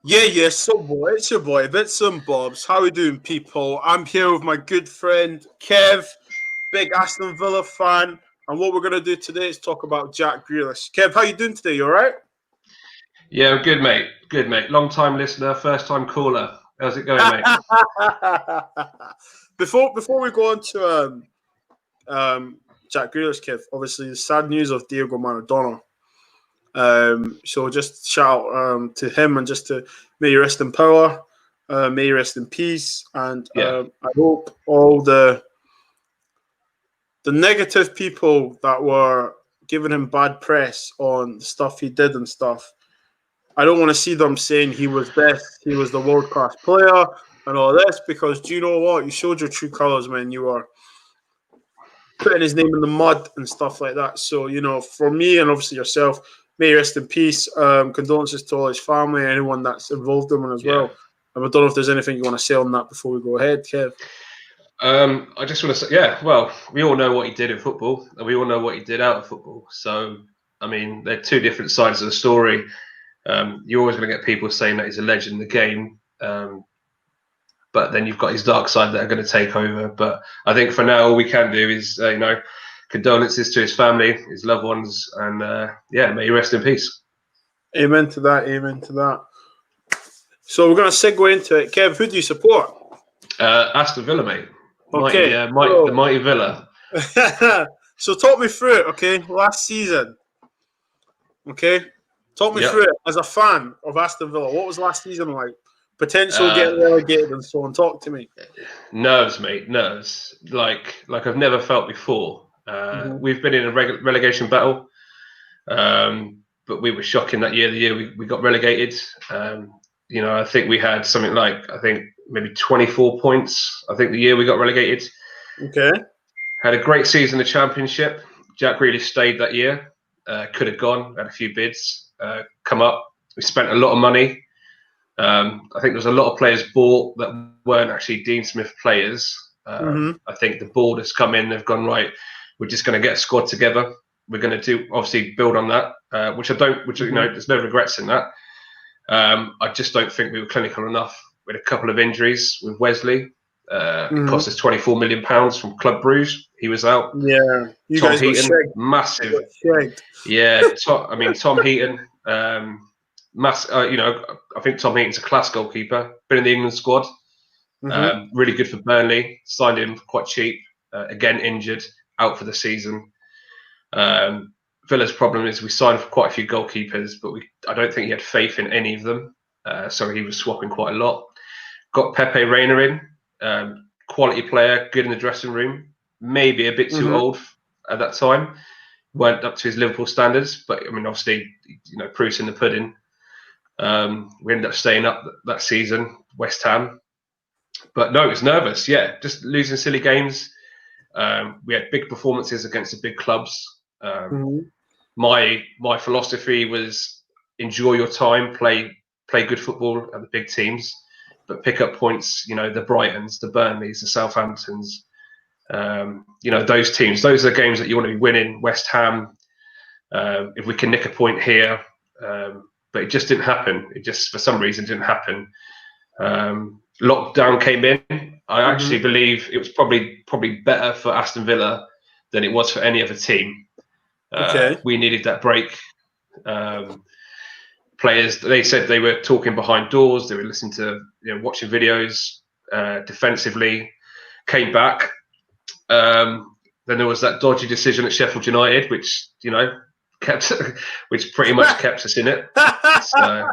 Yeah, so boy, it's your boy, Bits and Bobs. How we doing, people? I'm here with my good friend Kev, big Aston Villa fan, and what we're gonna do today is talk about Jack Grealish. Kev, how you doing today? You all right? Yeah, I'm good, mate. Good, mate. Long time listener, first time caller. How's it going, mate? before we go on to Jack Grealish, Kev, obviously the sad news of Diego Maradona. So just shout out to him and just to may you rest in power, may you rest in peace, and Yeah, I hope all the negative people that were giving him bad press on the stuff he did and stuff. I don't want to see them saying he was best, he was the world class player, and all this because do you know what? You showed your true colors when you were putting his name in the mud and stuff like that. So, for me and obviously yourself, may he rest in peace. Condolences to all his family, anyone that's involved in him as yeah. well. I don't know if there's anything you want to say on that before we go ahead, Kev. I just want to say, yeah, well, we all know what he did in football, and we all know what he did out of football. So, I mean, they're two different sides of the story. You're always going to get people saying that he's a legend in the game, but then you've got his dark side that are going to take over. But I think for now, all we can do is, condolences to his family, his loved ones, and yeah, may he rest in peace. Amen to that. Amen to that. So we're going to segue into it. Kev, who do you support? Aston Villa, mate. Okay. The mighty Villa. So talk me through it, okay? Last season. Okay? Talk me Yep. through it as a fan of Aston Villa. What was last season like? Potential getting Uh, relegated and so on. Talk to me. Nerves, mate, nerves. Like I've never felt before. We've been in a relegation battle, but we were shocking that year. The year we got relegated. I think we had something like maybe 24 points. I think the year we got relegated. Okay. Had a great season in the Championship. Jack Grealish stayed that year. Could have gone. Had a few bids come up. We spent a lot of money. I think there was a lot of players bought that weren't actually Dean Smith players. I think the board has come in. They've gone, right, we're just going to get a squad together. We're going to obviously build on that, which there's no regrets in that. I just don't think we were clinical enough with a couple of injuries with Wesley. It cost us £24 million from Club Bruges. He was out. Yeah, you Tom guys Heaton, got shagged. massive. Shagged. Yeah, Tom Heaton, I think Tom Heaton's a class goalkeeper. Been in the England squad. Really good for Burnley. Signed him quite cheap. Again, injured, out for the season. Villa's problem is we signed for quite a few goalkeepers, but I don't think he had faith in any of them. So he was swapping quite a lot. Got Pepe Reina in. Quality player, good in the dressing room. Maybe a bit too old at that time. Weren't up to his Liverpool standards, but I mean, obviously, proof's in the pudding. We ended up staying up that season, West Ham. But no, it was nervous. Yeah, just losing silly games. We had big performances against the big clubs. My philosophy was enjoy your time, play good football at the big teams, but pick up points. The Brightons, the Burnleys, the Southamptons. Those teams. Those are the games that you want to be winning. West Ham. If we can nick a point here, but it just didn't happen. It just for some reason didn't happen. Lockdown came in. I actually believe it was probably better for Aston Villa than it was for any other team. We needed that break. Players, they said they were talking behind doors. They were listening to, watching videos defensively. Came back. Then there was that dodgy decision at Sheffield United, which which pretty much kept us in it. So,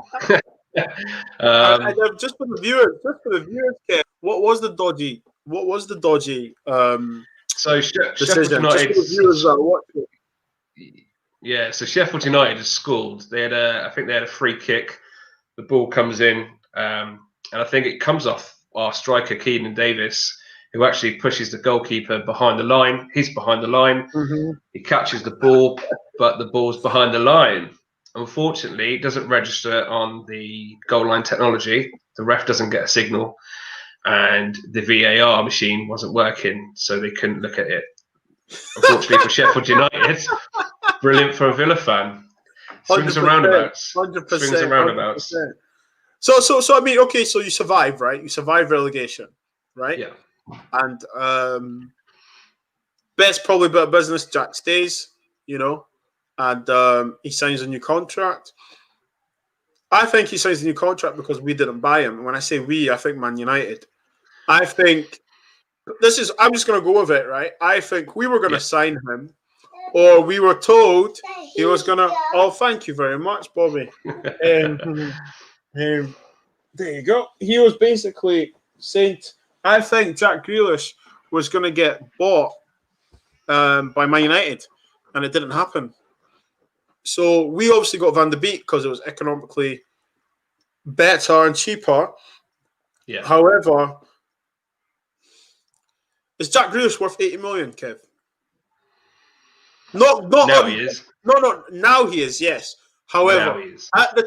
just for the viewers, Kev, what was the dodgy? Sheffield United. Yeah, so Sheffield United has scored. I think they had a free kick. The ball comes in, and I think it comes off our striker Keenan Davis, who actually pushes the goalkeeper behind the line. He's behind the line. He catches the ball, but the ball's behind the line. Unfortunately, it doesn't register on the goal line technology. The ref doesn't get a signal, and the VAR machine wasn't working, so they couldn't look at it. Unfortunately for Sheffield United, brilliant for a Villa fan. Swings and roundabouts. 100%. Swings and roundabouts. 100%. So I mean, okay, so you survive, right? You survive relegation, right? Yeah. And best probably bit of business. Jack stays, and he signs a new contract. I think he signs a new contract because we didn't buy him. And when I say we, I think Man United. I think I'm just going to go with it, right? I think we were going to sign him, or we were told he was going to. Oh, thank you very much, Bobby. There you go. He was basically saying, I think Jack Grealish was going to get bought by Man United, and it didn't happen. So we obviously got Van de Beek because it was economically better and cheaper. Yeah. However, is Jack Grealish worth 80 million, Kev? Not now he is. No, now he is, yes. However, now he is. at the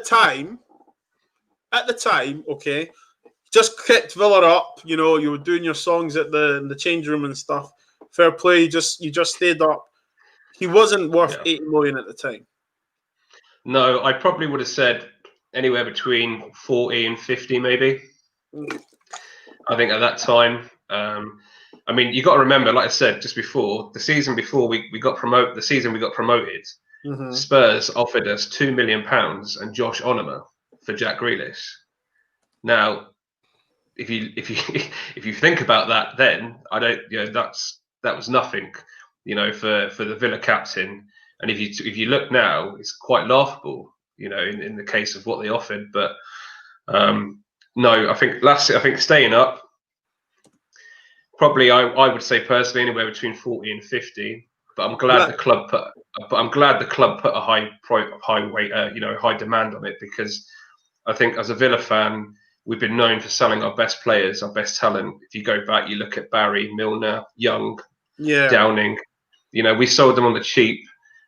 time, okay, just kicked Villa up. You were doing your songs in the change room and stuff. Fair play. You just stayed up. He wasn't worth 80 million at the time. No, I probably would have said anywhere between 40 and 50, maybe. I think at that time. I mean, you got to remember, like I said just before, the season before we got promoted, Spurs offered us £2 million and Josh Onoma for Jack Grealish. Now, if you if you think about that, then I don't, that was nothing, for the Villa captain. And if you look now, it's quite laughable, in the case of what they offered. But no, I think staying up. Probably, I would say personally anywhere between 40 and 50. But I'm glad the club put a high demand on it, because I think as a Villa fan, we've been known for selling our best players, our best talent. If you go back, you look at Barry, Milner, Young, Downing. We sold them on the cheap,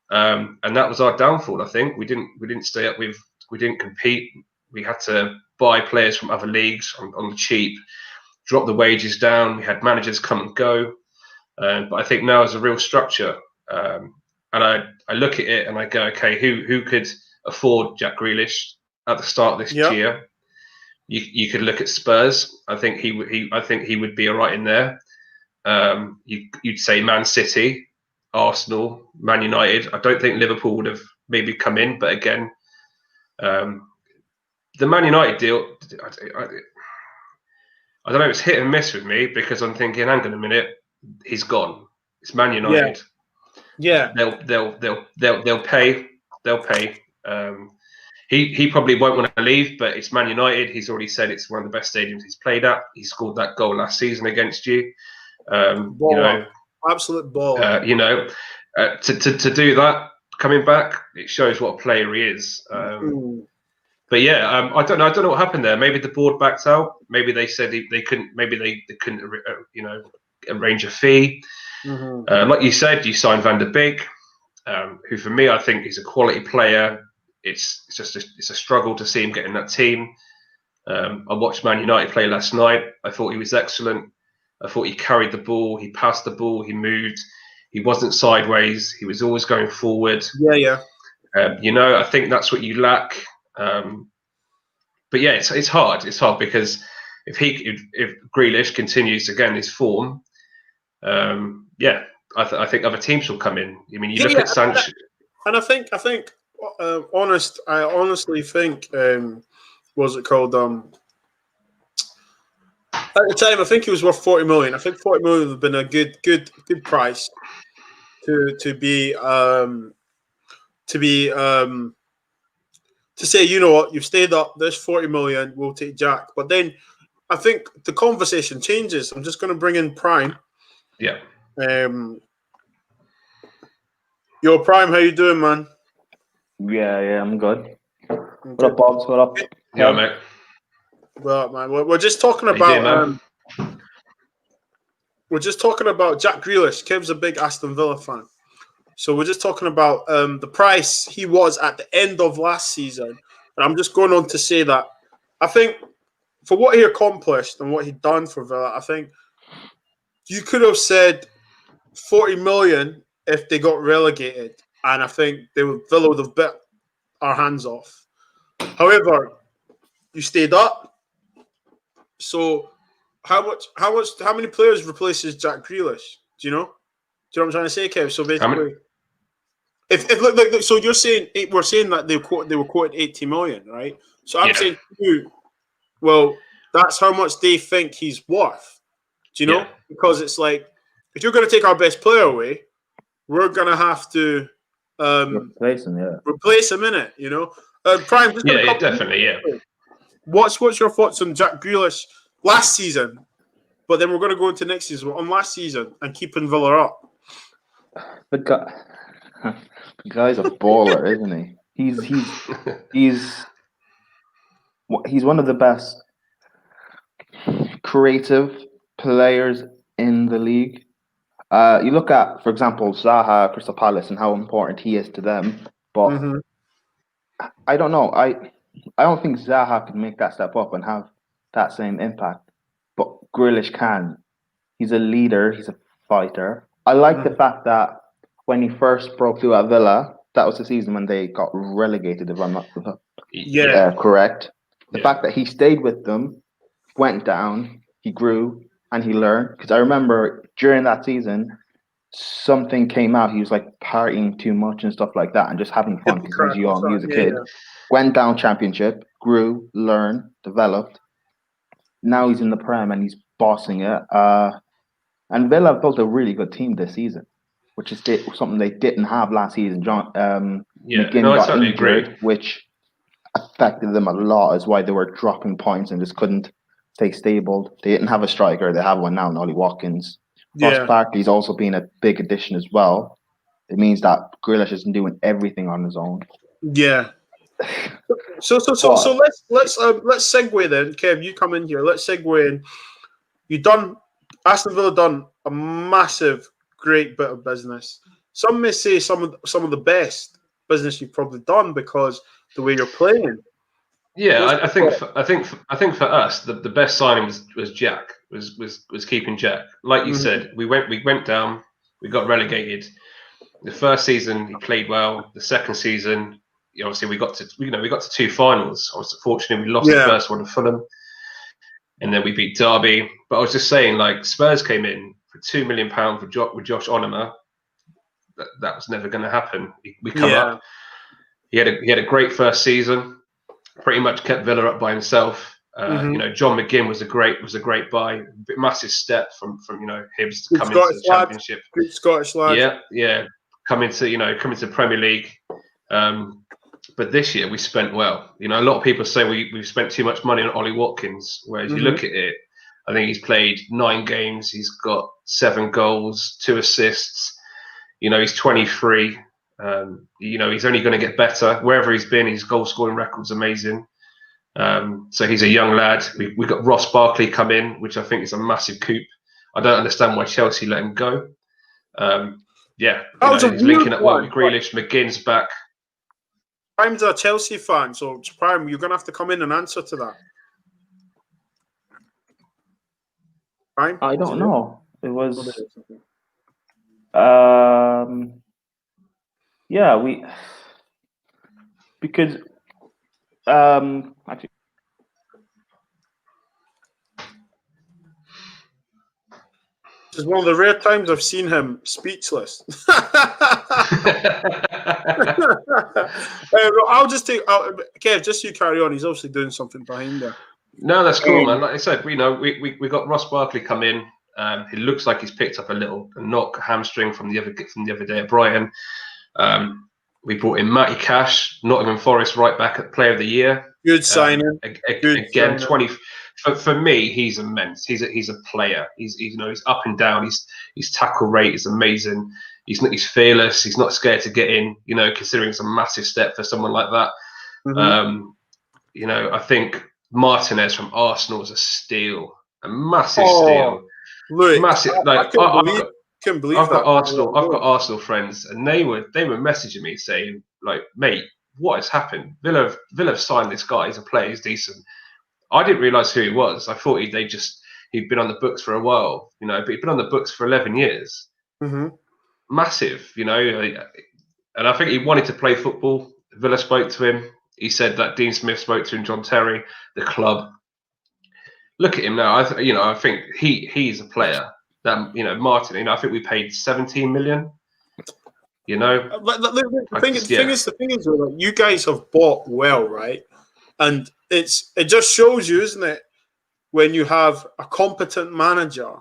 and that was our downfall. I think we didn't stay up. We didn't compete. We had to buy players from other leagues on the cheap. Drop the wages down. We had managers come and go, but I think now there's a real structure, and I look at it and I go, okay, who could afford Jack Grealish at the start of this year? You could look at Spurs. I think he would be all right in there. You'd say Man City, Arsenal, Man United. I don't think Liverpool would have maybe come in, but again, the Man United deal. I don't know. It's hit and miss with me, because I'm thinking, hang on a minute, he's gone. It's Man United. Yeah. They'll pay. They'll pay. He probably won't want to leave, but it's Man United. He's already said it's one of the best stadiums he's played at. He scored that goal last season against you. Absolute ball. To do that, coming back, it shows what a player he is. But yeah, I don't know what happened there. Maybe the board backed out. Maybe they said they couldn't. Maybe they couldn't, arrange a fee. Like you said, you signed Van der Beek, who for me I think is a quality player. It's a struggle to see him get in that team. I watched Man United play last night. I thought he was excellent. I thought he carried the ball. He passed the ball. He moved. He wasn't sideways. He was always going forward. Yeah. I think that's what you lack. But yeah, it's hard. It's hard because if Grealish continues again his form, I think other teams will come in. I mean, you look at Sanchez, and I think I honestly think what's it called? At the time, I think he was worth 40 million. I think 40 million would have been a good price to say, you know what, you've stayed up, there's 40 million, we'll take Jack. But then I think the conversation changes. I'm just going to bring in Prime. Yeah. Yo, Prime, how you doing, man? Yeah, I'm good. What up, Bobs? What up? Yeah, mate. Well, man, we're just talking about Jack Grealish. Kev's a big Aston Villa fan. So we're just talking about the price he was at the end of last season. And I'm just going on to say that I think for what he accomplished and what he'd done for Villa, I think you could have said 40 million if they got relegated. And I think Villa would have bit our hands off. However, you stayed up. So how many players replaces Jack Grealish? Do you know? Do you know what I'm trying to say, Kev? So basically, if look, so you're saying we're saying that they were quoted 80 million, right? So I'm saying to you, well, that's how much they think he's worth. Do you know? Yeah. Because it's like, if you're going to take our best player away, we're going to have to replace him, replace him in it. You know, Prime. Just definitely, yeah. What's your thoughts on Jack Grealish last season? But then we're going to go into next season on last season and keeping Villa up. The guy's a baller, isn't he? He's one of the best creative players in the league. You look at, for example, Zaha, Crystal Palace, and how important he is to them. But I don't know. I don't think Zaha could make that step up and have that same impact. But Grealish can. He's a leader. He's a fighter. I like the fact that when he first broke through at Villa, that was the season when they got relegated, if I'm not correct. The fact that he stayed with them, went down, he grew, and he learned. Because I remember during that season, something came out. He was like partying too much and stuff like that, and just having fun because he was young. He was a kid. Went down Championship, grew, learned, developed. Now he's in the Prem and he's bossing it. And Villa have built a really good team this season, which is something they didn't have last season. McGinn got injured, which affected them a lot. Is why they were dropping points and just couldn't stay stable. They didn't have a striker. They have one now, Ollie Watkins. Ross Barkley's also been a big addition as well. It means that Grealish isn't doing everything on his own. Yeah. So let's segue then. Kev, you come in here. Let's segue in. Aston Villa done a massive, great bit of business. Some may say some of the best business you've probably done because the way you're playing. Yeah, I think for us the best signing was Jack. Was keeping Jack. Like you said, we went down, we got relegated. The first season he played well. The second season, obviously we got to two finals. I was fortunate we lost the first one to Fulham, and then we beat Derby. But I was just saying, like, Spurs came in for £2 million with Josh Onoma. That was never going to happen. We come up. He had a great first season. Pretty much kept Villa up by himself. John McGinn was a great buy. Massive step from Hibs to come into the Championship. Good Scottish lad. Yeah. Coming to Premier League. But this year we spent well. A lot of people say we've spent too much money on Ollie Watkins. Whereas you look at it, I think he's played 9 games. He's got 7 goals, 2 assists. He's 23. He's only going to get better. Wherever he's been, his goal scoring record's amazing. So he's a young lad. We got Ross Barkley come in, which I think is a massive coup. I don't understand why Chelsea let him go. He's linking up well with Grealish. McGinn's back. Prime's a Chelsea fan, so Prime, you're going to have to come in and answer to that. Prime? I don't know. It was... because actually, this is one of the rare times I've seen him speechless. I'll just take Kev, just you carry on. He's obviously doing something behind there. No, that's cool, man. Like I said, we got Ross Barkley come in. He looks like he's picked up a knock, hamstring from the other day at Brighton. We brought in Matty Cash, Nottingham Forest right back at Player of the Year. Good signing. Again, 20. For me, he's immense. He's a player. He's up and down. His tackle rate is amazing. He's fearless. He's not scared to get in. Considering it's a massive step for someone like that. I think Martinez from Arsenal is a steal, a massive steal. Look, massive. I've got Arsenal friends, and they were messaging me saying, like, mate, what has happened? Villa have signed this guy. He's a player. He's decent. I didn't realise who he was. I thought he'd been on the books for a while, but he'd been on the books for 11 years. Massive, and I think he wanted to play football. Villa spoke to him. He said that Dean Smith spoke to him, John Terry, the club. Look at him now. I think he's a player that Martin. I think we paid 17 million. The thing is, like, you guys have bought well, right? And it just shows you, isn't it, when you have a competent manager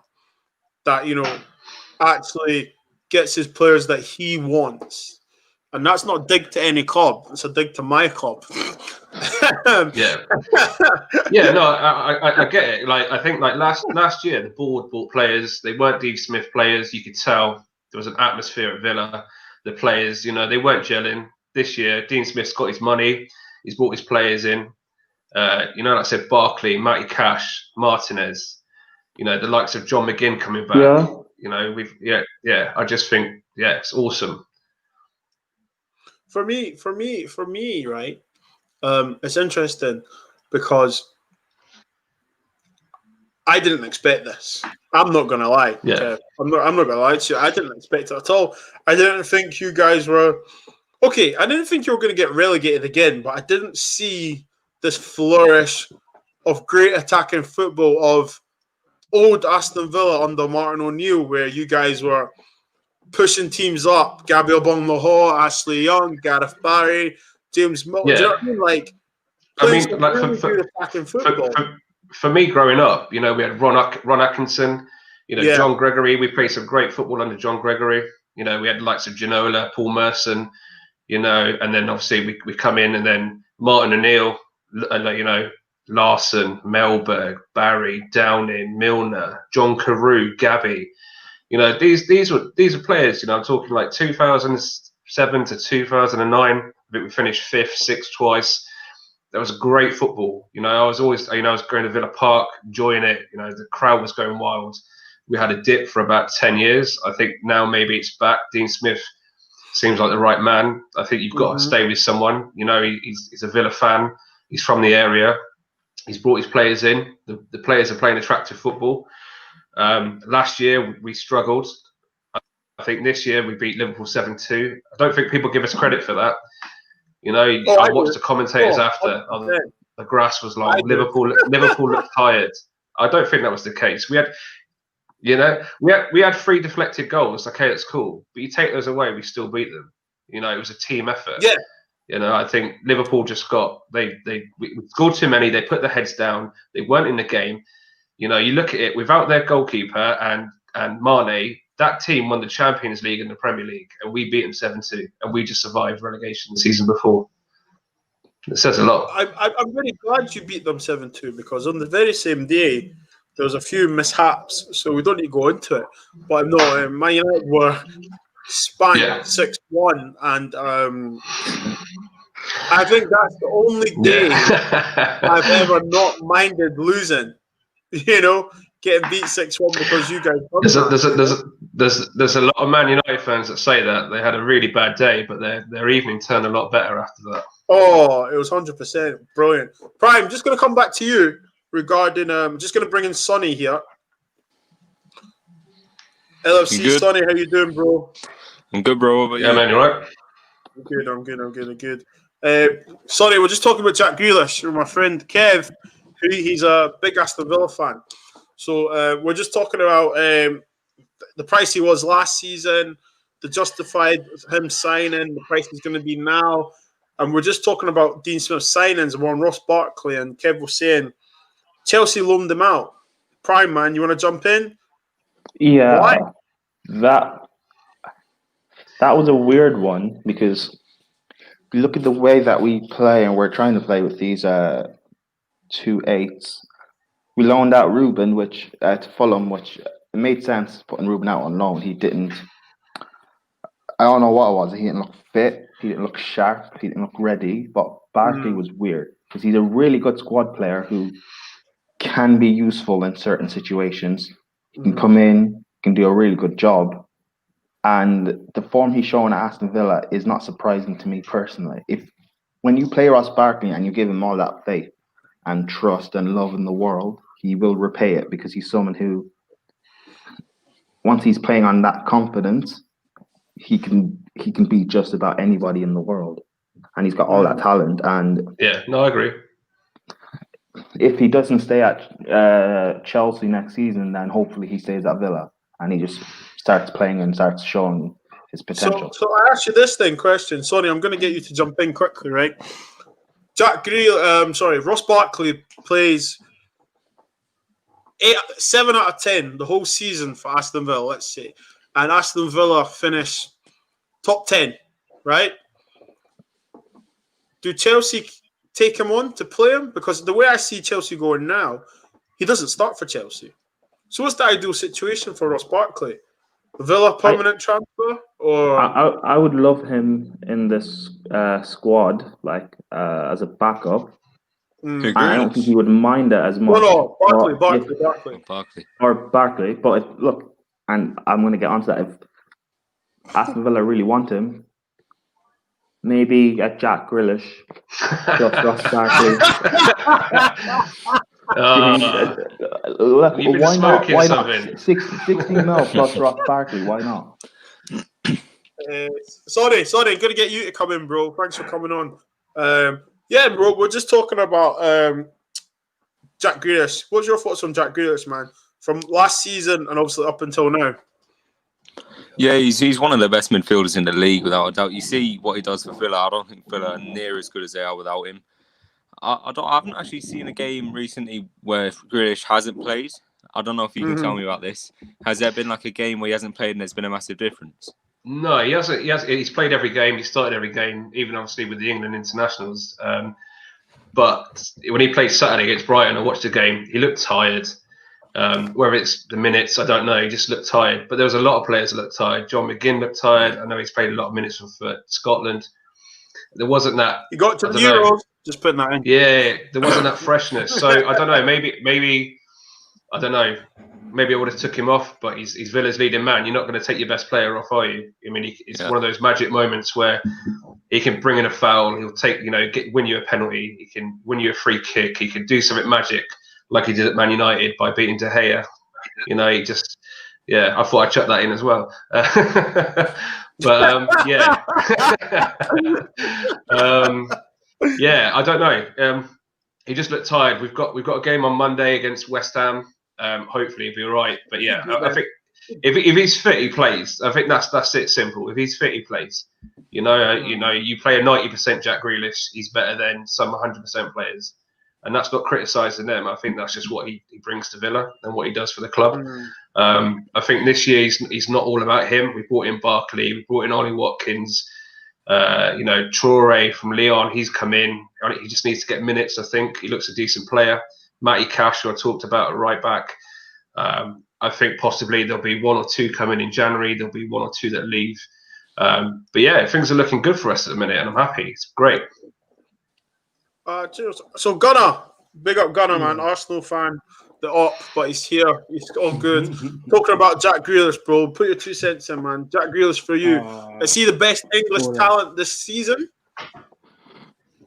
that actually gets his players that he wants. And that's not a dig to any club. It's a dig to my club. Yeah. Yeah, no, I get it. Like, I think like last year, the board bought players. They weren't Dean Smith players. You could tell there was an atmosphere at Villa. The players, they weren't gelling. This year, Dean Smith's got his money. He's brought his players in. Like I said, Barkley, Matty Cash, Martinez. The likes of John McGinn coming back. Yeah. I just think, it's awesome. For me, right? It's interesting because I didn't expect this. I'm not gonna lie. Yeah. Okay? I'm not gonna lie to you. I didn't expect it at all. I didn't think you guys were okay. I didn't think you were gonna get relegated again, but I didn't see this flourish of great attacking football of old Aston Villa under Martin O'Neill, where you guys were pushing teams up. Gabriel Bonlaho, Ashley Young, Gareth Barry, James Milton. Yeah. Do you know what I mean? Like, really good attacking football. For me, growing up, we had Ron Atkinson, Yeah. John Gregory. We played some great football under John Gregory. We had the likes of Ginola, Paul Merson, and then obviously we come in and then Martin O'Neill, Larson, Melberg, Barry, Downing, Milner, John Carew, Gabby. These are players. I'm talking like 2007 to 2009. I think we finished 5th, 6th twice. That was great football. I was always, I was going to Villa Park, enjoying it. The crowd was going wild. We had a dip for about 10 years. I think now maybe it's back. Dean Smith seems like the right man. I think you've got to stay with someone. He's a Villa fan. He's from the area. He's brought his players in. The players are playing attractive football. Last year we struggled. I think this year we beat Liverpool 7-2. I don't think people give us credit for that. I watched the commentators after. The grass was long. Liverpool looked tired. I don't think that was the case. We had 3 deflected goals. Okay, it's cool. But you take those away, we still beat them. It was a team effort. Yeah. I think Liverpool just we scored too many. They put their heads down. They weren't in the game. You look at it without their goalkeeper and Mane. That team won the Champions League and the Premier League, and we beat them 7-2, and we just survived relegation the season before. It says a lot. I'm really glad you beat them 7-2 because on the very same day there was a few mishaps, so we don't need to go into it. But no, Man United were spanked 6-1, and I think that's the only day I've ever not minded losing. Getting beat 6-1 because you guys. There's a lot of Man United fans that say that they had a really bad day, but their evening turned a lot better after that. Oh, it was 100% brilliant. Prime, just going to come back to you regarding. Just going to bring in Sonny here. LFC Sonny, how you doing, bro? I'm good, bro. But yeah, man, you right? I'm good. Sonny, we're just talking about Jack Grealish with my friend Kev. He's a big Aston Villa fan. So we're just talking about the price he was last season, the justified him signing, the price he's going to be now. And we're just talking about Dean Smith's signings, and we're on Ross Barkley, and Kev was saying Chelsea loaned him out. Prime, man, you want to jump in? Yeah. Why? That was a weird one because if you look at the way that we play and we're trying to play with these 2 8s. We loaned out Ruben, which to Fulham, which it made sense putting Ruben out on loan. He didn't. I don't know what it was. He didn't look fit. He didn't look sharp. He didn't look ready. But Barkley was weird because he's a really good squad player who can be useful in certain situations. He can come in, can do a really good job. And the form he's showing at Aston Villa is not surprising to me personally. When you play Ross Barkley and you give him all that faith and trust and love in the world, he will repay it because he's someone who, once he's playing on that confidence, he can beat just about anybody in the world. and he's got all that talent. And yeah, no, I agree. If he doesn't stay at Chelsea next season, then hopefully he stays at Villa and he just starts playing and starts showing his potential. So I asked you this question. Sorry, I'm going to get you to jump in quickly, right? Ross Barkley plays 7 out of 10 the whole season for Aston Villa, let's say, and Aston Villa finish top 10, right? Do Chelsea take him on to play him? Because the way I see Chelsea going now, he doesn't start for Chelsea. So what's the ideal situation for Ross Barkley? Villa permanent transfer? Or I would love him in this squad, like as a backup. I don't think he would mind it as much. No, Barkley. Or Barkley. But look, and I'm going to get onto that. If Aston Villa really want him, maybe get Jack Grealish, just Ross Barkley. Why not? Why not? 16 mil plus Ross Barkley. Why not? Sorry, I'm going to get you to come in, bro. Thanks for coming on. Yeah, bro, we're just talking about Jack Grealish. What's your thoughts on Jack Grealish, man? From last season and obviously up until now. Yeah, he's one of the best midfielders in the league, without a doubt. You see what he does for Villa. I don't think Villa are near as good as they are without him. I haven't actually seen a game recently where Grealish hasn't played. I don't know if you can tell me about this. Has there been like a game where he hasn't played and there's been a massive difference? No, he hasn't. He's played every game. He started every game, even obviously with the England internationals. But when he played Saturday against Brighton, I watched the game. He looked tired. Whether it's the minutes, I don't know. He just looked tired. But there was a lot of players that looked tired. John McGinn looked tired. I know he's played a lot of minutes for Scotland. There wasn't that. He got to the Euros. Just putting that in. Yeah, there wasn't that freshness. So I don't know. Maybe I don't know. Maybe I would have took him off, but he's Villa's leading man. You're not going to take your best player off, are you? I mean, it's one of those magic moments where he can bring in a foul. He'll take, win you a penalty. He can win you a free kick. He can do something magic like he did at Man United by beating De Gea. He just, I thought I'd chuck that in as well. But I don't know. He just looked tired. We've got a game on Monday against West Ham. Hopefully he'll be all right. But I think if he's fit, he plays. I think that's it. Simple. If he's fit, he plays. You play a 90% Jack Grealish, he's better than some 100% players, and that's not criticising them. I think that's just what he brings to Villa and what he does for the club. I think this year he's not all about him. We brought in Barkley, we brought in Ollie Watkins. Traore from Lyon, he's come in. He just needs to get minutes. I think he looks a decent player. Matty Cash, who I talked about at right back. I think possibly there'll be 1 or 2 coming in January. There'll be 1 or 2 that leave. But things are looking good for us at the minute, and I'm happy. It's great. Cheers. So Gunnar, big up Gunnar, man. Arsenal fan, the op, but he's here. He's all good. Talking about Jack Grealish, bro. Put your 2 cents in, man. Jack Grealish for you. Is he the best English talent this season?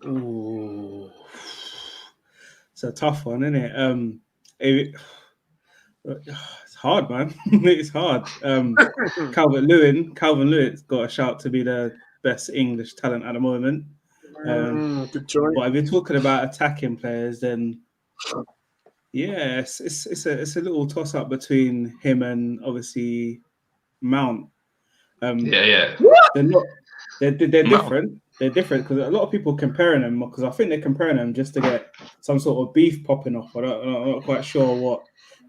Ooh. It's a tough one, isn't it? It's hard, man. It's hard. Calvert-Lewin's got a shout to be the best English talent at the moment. Good choice. But if you're talking about attacking players, then it's a little toss up between him and obviously Mount. They're different. They're different because a lot of people comparing them, because I think they're comparing them just to get some sort of beef popping off. I'm not quite sure what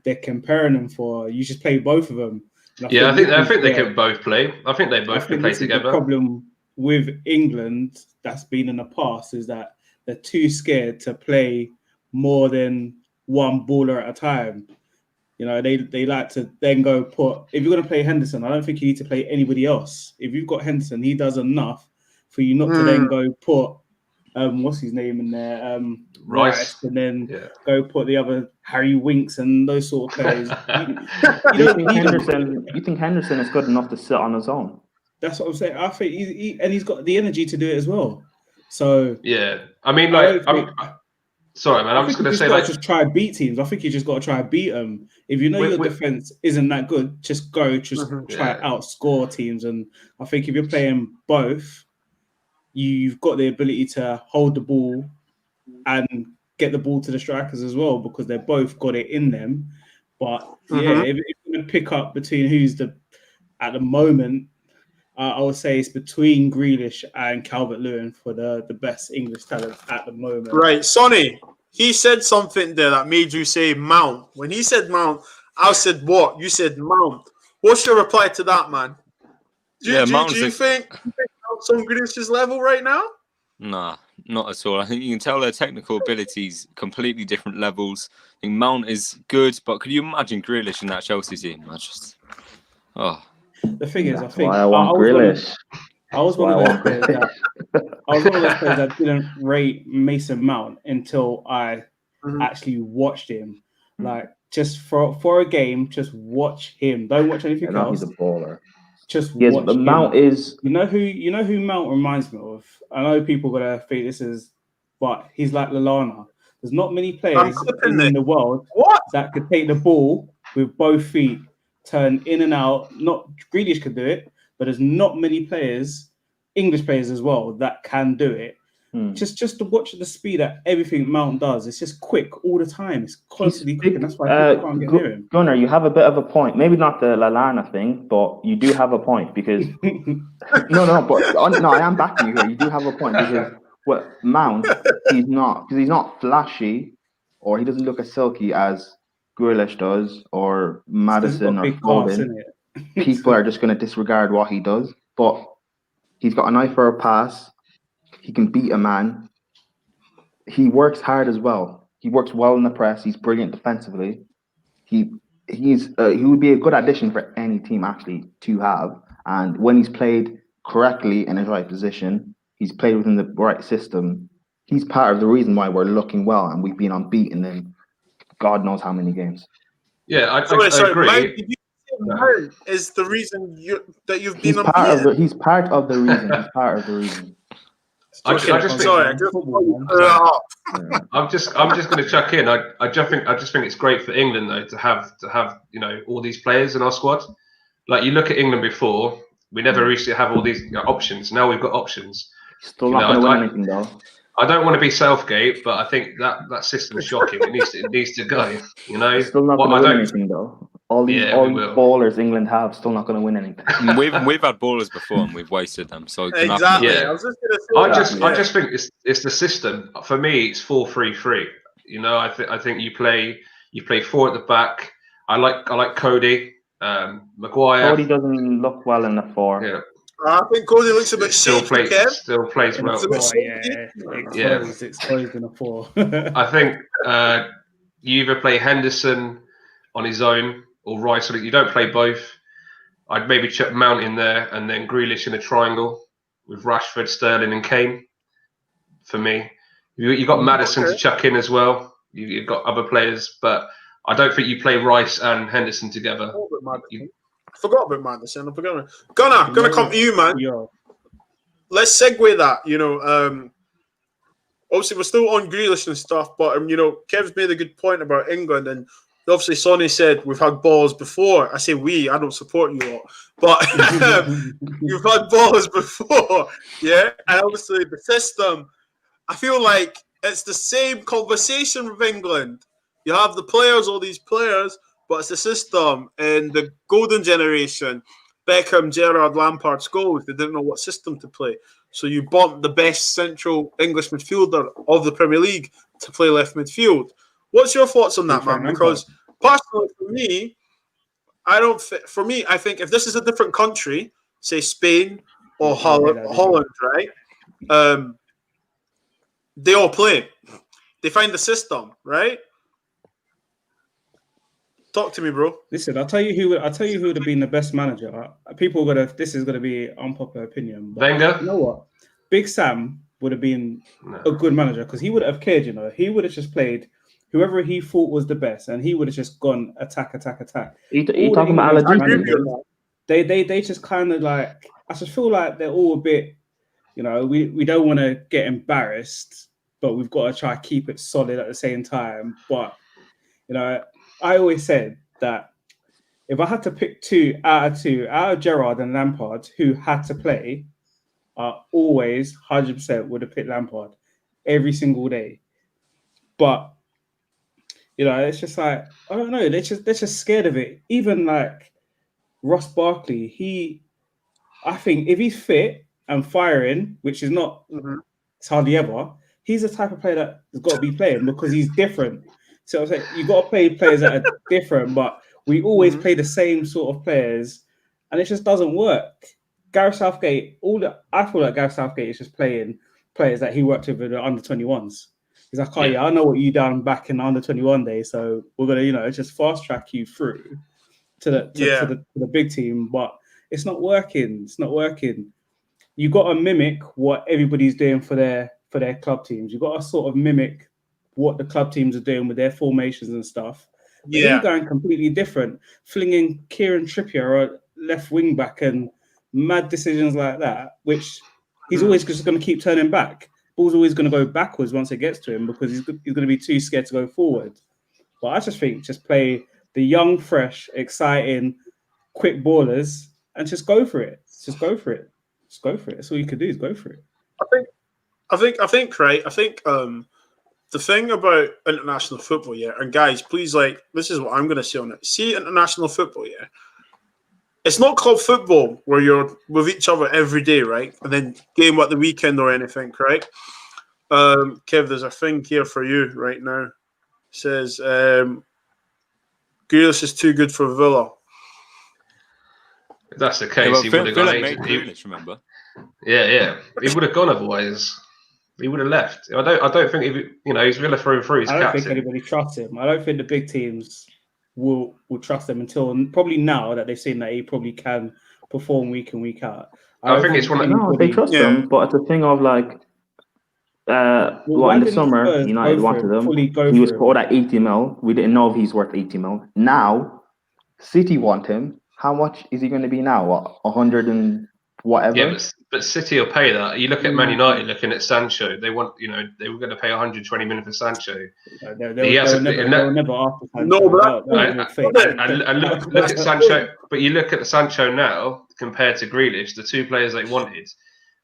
they're comparing them for. You just play both of them. I think they can both play. I think they both can play together. The problem with England that's been in the past is that they're too scared to play more than one baller at a time. They like to then go put. If you're going to play Henderson, I don't think you need to play anybody else. If you've got Henderson, he does enough for you not to then go put what's his name in there, Rice, and then go put the other Harry Winks and those sort of players. You think Henderson is good enough to sit on his own? That's what I'm saying. I think he's got the energy to do it as well. So I mean, sorry, man. I'm just going to say, just try and beat teams. I think you just got to try and beat them. If you know your defense isn't that good, try outscore teams. And I think if you're playing both, you've got the ability to hold the ball and get the ball to the strikers as well, because they've both got it in them. But yeah, if you're going to pick up between at the moment, I would say it's between Grealish and Calvert-Lewin for the best English talent at the moment. Right, Sonny, he said something there that made you say Mount. When he said Mount, I said what? You said Mount. What's your reply to that, man? Do you think Mount's on Grealish's level right now? Nah, not at all. I think you can tell their technical abilities completely different levels. I think Mount is good, but could you imagine Grealish in that Chelsea team? The thing is, That's I think why I want Grealish. I was one of those players that didn't rate Mason Mount until I actually watched him. Like, just for a game, just watch him. Don't watch anything else. He's a baller. Just watch him. Mount is. You know who Mount reminds me of? I know people gonna think this is, but he's like Lallana. There's not many players in the world that could take the ball with both feet, turn in and out. Not Grealish could do it, but there's not many players, English players as well, that can do it. Just to watch the speed that everything Mount does, it's just quick all the time. It's constantly quick, and that's why people can't get near him. Gunnar, you have a bit of a point. Maybe not the Lallana thing, but you do have a point because I am backing you here. You do have a point because Mount, he's not flashy, or he doesn't look as silky as Grealish does, or Maddison or Foden. People are just going to disregard what he does, but he's got an eye for a pass. He can beat a man. He works hard as well. He works well in the press. He's brilliant defensively. He would be a good addition for any team actually to have. And when he's played correctly in his right position, he's played within the right system. He's part of the reason why we're looking well and we've been unbeaten in God knows how many games. Yeah, I agree. Mike, did you say Mount is the reason that you've been unbeaten? He's part of the reason. He's part of the reason. I'm just going to chuck in. I just think it's great for England though to have all these players in our squad. Like, you look at England before, we never used to have all these options. Now we've got options. Still not going to win anything though. I don't want to be Southgate, but I think that system is shocking. It needs to go. Still not going to win anything though. All these ballers England have still not going to win anything. We've had ballers before and we've wasted them. So exactly. Yeah. I just think it's the system. For me, it's 4-3-3. I think you play 4 at the back. I like Cody, Maguire. Cody doesn't look well in the 4. Yeah. I think Cody looks a bit still plays well. Exposed in a 4. I think you either play Henderson on his own or Rice. You don't play both. I'd maybe chuck Mount in there and then Grealish in a triangle with Rashford, Sterling, and Kane. For me, you got Maddison to chuck in as well. You've got other players, but I don't think you play Rice and Henderson together. I forgot about Maddison. Gunnar, gonna come to you, man. Yeah. Let's segue that. Obviously we're still on Grealish and stuff, but Kev's made a good point about England, and obviously Sonny said we've had ballers before. I say we. I don't support you lot, but you've had ballers before, yeah. And obviously the system. I feel like it's the same conversation with England. You have the players, all these players. But it's the system. And the golden generation, Beckham, Gerrard, Lampard, Scholes, they didn't know what system to play. So you bumped the best central English midfielder of the Premier League to play left midfield. What's your thoughts on that, man? Because personally, I think if this is a different country, say Spain or Holland, right? They all play. They find the system, right? Talk to me, bro. Listen, I'll tell you who would have been the best manager. This is gonna be unpopular opinion. Wenger. You know what? Big Sam would have been a good manager because he would have cared. He would have just played whoever he thought was the best, and he would have just gone attack. You talking about Aladdin? They just kind of like. I just feel like they're all a bit. We don't want to get embarrassed, but we've got to try to keep it solid at the same time. But I always said that if I had to pick 2 out of Gerrard and Lampard who had to play, I always 100% would have picked Lampard every single day. But it's just like, I don't know. They're just scared of it. Even like Ross Barkley, I think if he's fit and firing, which is not, it's hardly ever, he's the type of player that has got to be playing because he's different. So I was like, you got to play players that are different, but we always play the same sort of players, and it just doesn't work. Gareth Southgate, I feel like Gareth Southgate is just playing players that he worked with in the under-21s. He's like, oh yeah, I know what you done back in the under-21 days, so we're gonna, just fast track you through to the big team, but it's not working. It's not working. You got to mimic what everybody's doing for their club teams. You got to sort of mimic what the club teams are doing with their formations and stuff. But you're going completely different, flinging Kieran Trippier or left wing back and mad decisions like that, which he's always just going to keep turning back. Ball's always going to go backwards once it gets to him because he's going to be too scared to go forward. But I just think just play the young, fresh, exciting, quick ballers and just go for it. Just go for it. Just go for it. That's all you can do is go for it. I think, right? I think the thing about international football, and guys, please, this is what I'm going to say on it. See, international football, it's not club football where you're with each other every day, right? And then game at the weekend or anything, right? Kev, there's a thing here for you right now. It says, Grealish is too good for Villa. If that's the case, he would have gone. Grealish, remember? Yeah. He would have gone otherwise. He would have left. I don't think he's Villa through and through. He's captain. I don't think anybody trusts him. I don't think the big teams will trust him until probably now that they've seen that he probably can perform week in, week out. I think it's one of no, they trust him, but it's a thing of like, in the summer, United wanted him. He was quoted at 80 mil. We didn't know if he's worth 80 mil. Now, City want him. How much is he going to be now? What, 100 and whatever? Yeah, but City will pay that. You look at Man United looking at Sancho. They want, they were going to pay 120 million for Sancho. They'll never ask for Sancho. No, but and look at Sancho. But you look at the Sancho now compared to Grealish, the two players they wanted,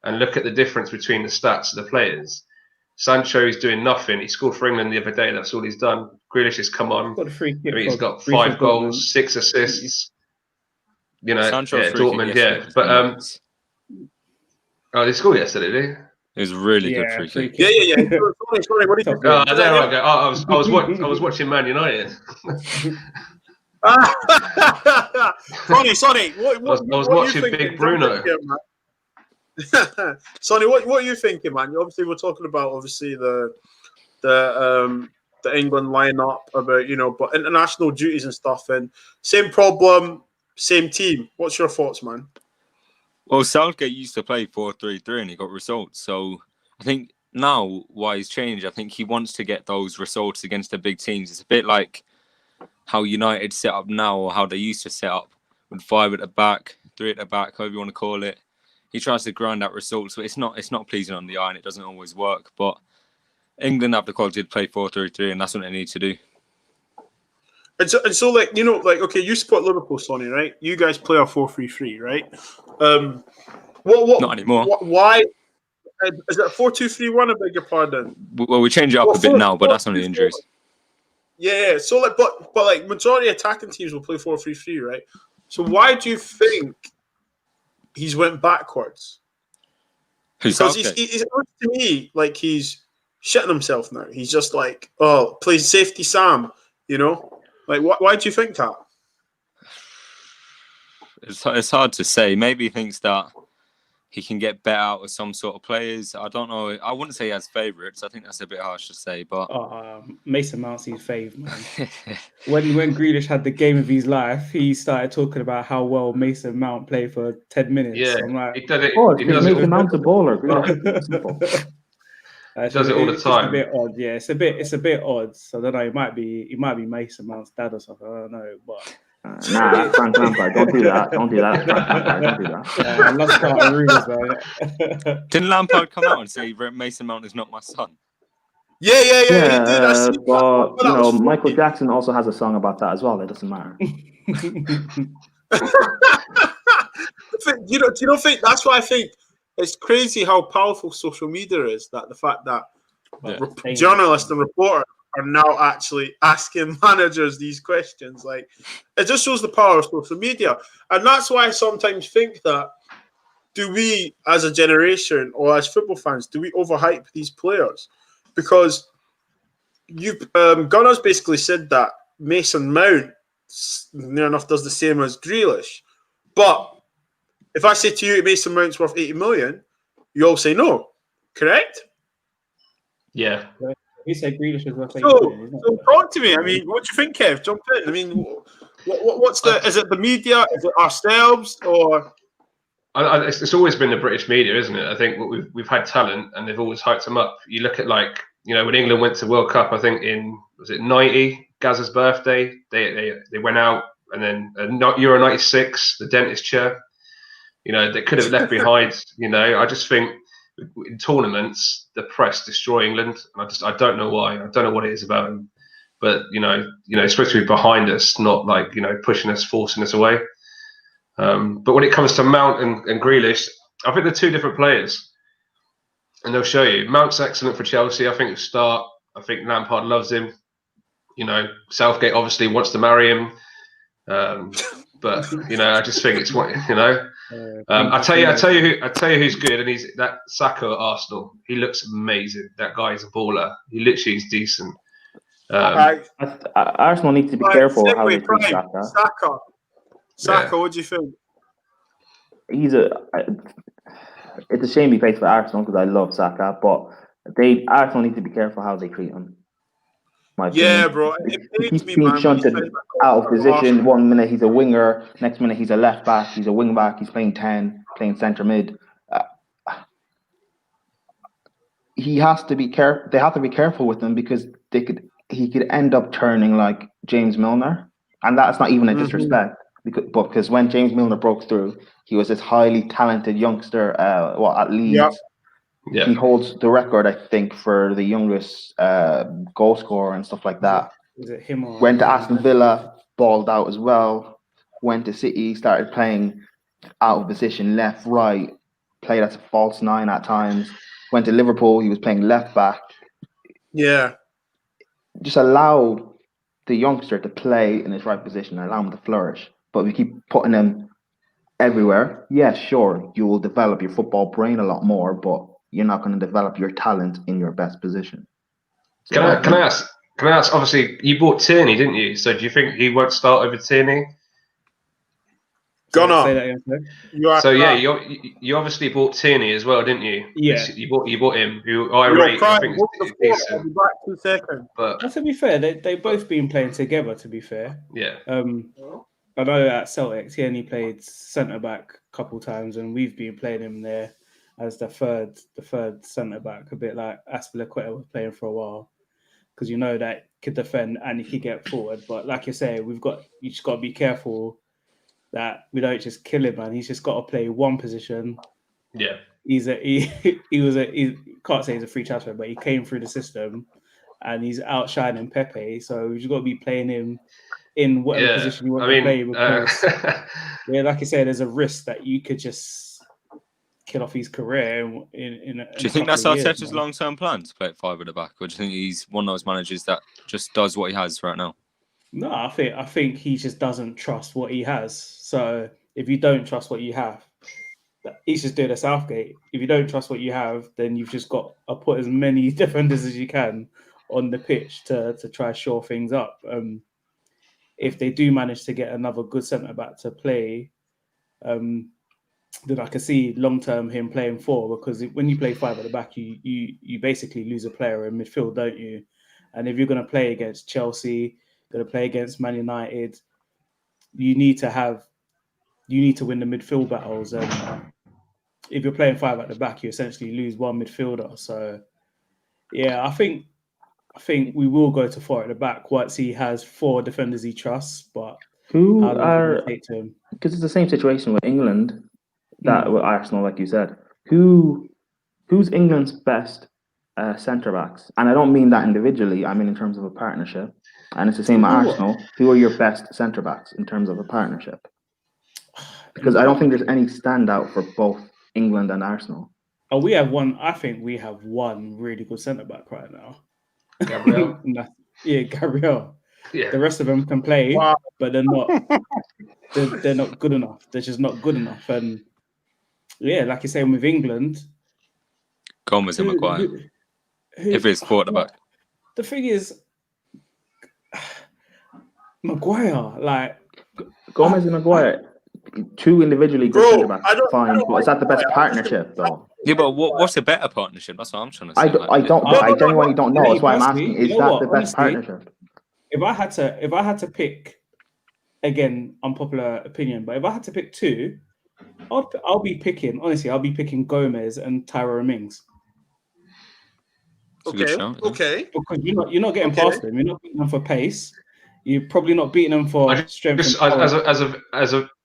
and look at the difference between the stats of the players. Sancho's doing nothing. He scored for England the other day. That's all he's done. Grealish has come on. He's got 5 goals, 6 assists. Sancho Dortmund, but they scored yesterday, did he? It was really good free kick. Yeah. Sorry, what do you think? There I go. I was watching Man United. Sonny, I was watching Big Bruno. Sonny, what are you thinking, man? Obviously, we're talking about the England lineup about but international duties and stuff, and same problem, same team. What's your thoughts, man? Well, Southgate used to play 4-3-3 and he got results. So I think now why he's changed, I think he wants to get those results against the big teams. It's a bit like how United set up now or how they used to set up with 5 at the back, 3 at the back, however you want to call it. He tries to grind out results, but it's not pleasing on the eye and it doesn't always work. But England have the quality to play 4-3-3 and that's what they need to do. And so okay, you support Liverpool, Sonny, right? You guys play a 4-3-3, right? What? Not anymore. Why? Is it 4-2-3-1? I beg your pardon. Well, we change it up a bit now, but that's only injuries. Yeah. So but majority attacking teams will play 4-3-3, right? So why do you think he's went backwards? Because he's to me like he's shitting himself now. He's just like, plays safety Sam, Like, why do you think that? It's hard to say. Maybe he thinks that he can get better out of some sort of players. I don't know. I wouldn't say he has favourites. I think that's a bit harsh to say. But Mason Mount's his fave, man. when Grealish had the game of his life, he started talking about how well Mason Mount played for 10 minutes. Yeah, I'm like, he does it. Mason Mount's a baller. He does it all the time. It's a bit odd. Yeah, it's a bit odd. So I don't know. It might be Mason Mount's dad or something. I don't know, but. Nah, Frank Lampard, don't do that. Don't do that. I'm not starting rumors, man. Didn't Lampard come out and say Mason Mount is not my son? Yeah, he did. But Michael Jackson also has a song about that as well. It doesn't matter. Do you don't think that's why I think it's crazy how powerful social media is. That the fact that Yeah. journalists and reporters are now actually asking managers these questions. Like, it just shows the power of social media, and that's why I sometimes think that, do we, as a generation or as football fans, do we overhype these players? Because Gunners basically said that Mason Mount near enough does the same as Grealish. But if I say to you Mason Mount's worth 80 million, you all say no, correct? Yeah. You say Grealish is worth 80 So, million, isn't it? talk to me. I mean, what do you think, Kev? Jump in. I mean, what's the? Is it the media? Is it ourselves? Or it's always been the British media, isn't it? I think we've had talent and they've always hyped them up. You look at, like, you know, when England went to World Cup, I think was it 90, Gazza's birthday, they went out, and then Euro 96, the dentist chair, you know, they could have left behind. You know, I just think in tournaments the press destroy England, and I don't know why. I don't know what it is about them, but you know, it's supposed to be behind us, not like, you know, pushing us, forcing us away. But when it comes to Mount and Grealish, I think they're two different players, and they'll show you. Mount's excellent for Chelsea. I think at start, I think Lampard loves him. You know, Southgate obviously wants to marry him, but you know, I just think it's what, you know. I tell you who's good, and he's that Saka at Arsenal. He looks amazing. That guy is a baller. He literally is decent. Arsenal need to be careful how they treat Saka. Saka, what do you think? It's a shame he plays for Arsenal because I love Saka, but Arsenal need to be careful how they treat him. Yeah, bro. He's being shunted out of position. 1 minute he's a winger, next minute he's a left back, he's a wing back, he's playing 10, playing centre mid. He has to be careful. They have to be careful with him because he could end up turning like James Milner, and that's not even a disrespect. Because when James Milner broke through, he was this highly talented youngster. At Leeds, he holds the record, I think, for the youngest goal scorer and stuff like that. Is it him or went to Aston Villa, balled out as well. Went to City, started playing out of position, left, right. Played as a false 9 at times. Went to Liverpool, he was playing left back. Yeah, just allow the youngster to play in his right position, allow him to flourish. But we keep putting him everywhere. Yeah, sure, you will develop your football brain a lot more, but you're not going to develop your talent in your best position. So, can I ask? Obviously, you bought Tierney, didn't you? So do you think he won't start over Tierney? Gunnar. Say that again, so yeah, you obviously bought Tierney as well, didn't you? Yeah, you bought him. Who I rate. I think is decent. I'll be back 2 seconds. But to be fair, they both been playing together. To be fair, yeah. I know at Celtic, Tierney played centre back a couple times, and we've been playing him there as the third centre back, a bit like Aspilicueta was playing for a while, because you know that he could defend and he could get forward. But like you say, you just got to be careful that we don't just kill him, man. He's just got to play one position. Yeah, he can't say he's a free transfer, but he came through the system, and he's outshining Pepe. So we've just got to be playing him in whatever position you want to play. Because like you said, there's a risk that you could just kill off his career. Do you think that's Arteta's long-term plan, to play at 5 at the back, or do you think he's one of those managers that just does what he has right now? No, I think he just doesn't trust what he has. So if you don't trust what you have, he's just doing a Southgate. If you don't trust what you have, then you've just got to put as many defenders as you can on the pitch to try to shore things up. If they do manage to get another good centre back to play, then I can see long term him playing 4, because when you play 5 at the back, you basically lose a player in midfield, don't you? And if you're going to play against Chelsea, going to play against Man United, you need to win the midfield battles. And if you're playing 5 at the back, you essentially lose one midfielder. So yeah, I think we will go to 4 at the back once he has 4 defenders he trusts. But because it's the same situation with England that with Arsenal, like you said. Who's England's best centre backs? And I don't mean that individually. I mean in terms of a partnership. And it's the same at Arsenal. Who are your best centre backs in terms of a partnership? Because I don't think there's any standout for both England and Arsenal. Oh, we have one. I think we have one really good centre back right now. Gabriel. Yeah, Gabriel. Yeah. The rest of them can play, Wow. but they're not. They're not good enough. They're just not good enough. And yeah, like you're saying with England, Gomez and Maguire. If it's quarterback. The thing is, Maguire, like Gomez and Maguire, two individually good centre backs, fine. But is that the best partnership, though? Yeah, but what's a better partnership? That's what I'm trying to say. I genuinely don't know. That's why I'm asking. Is that the best Honestly, partnership? If I had to pick, again, unpopular opinion, but if I had to pick two, I'll be picking Gomez and Tyrone Mings. Okay. Because you're not getting past them. You're not beating them for pace. You're probably not beating them for strength.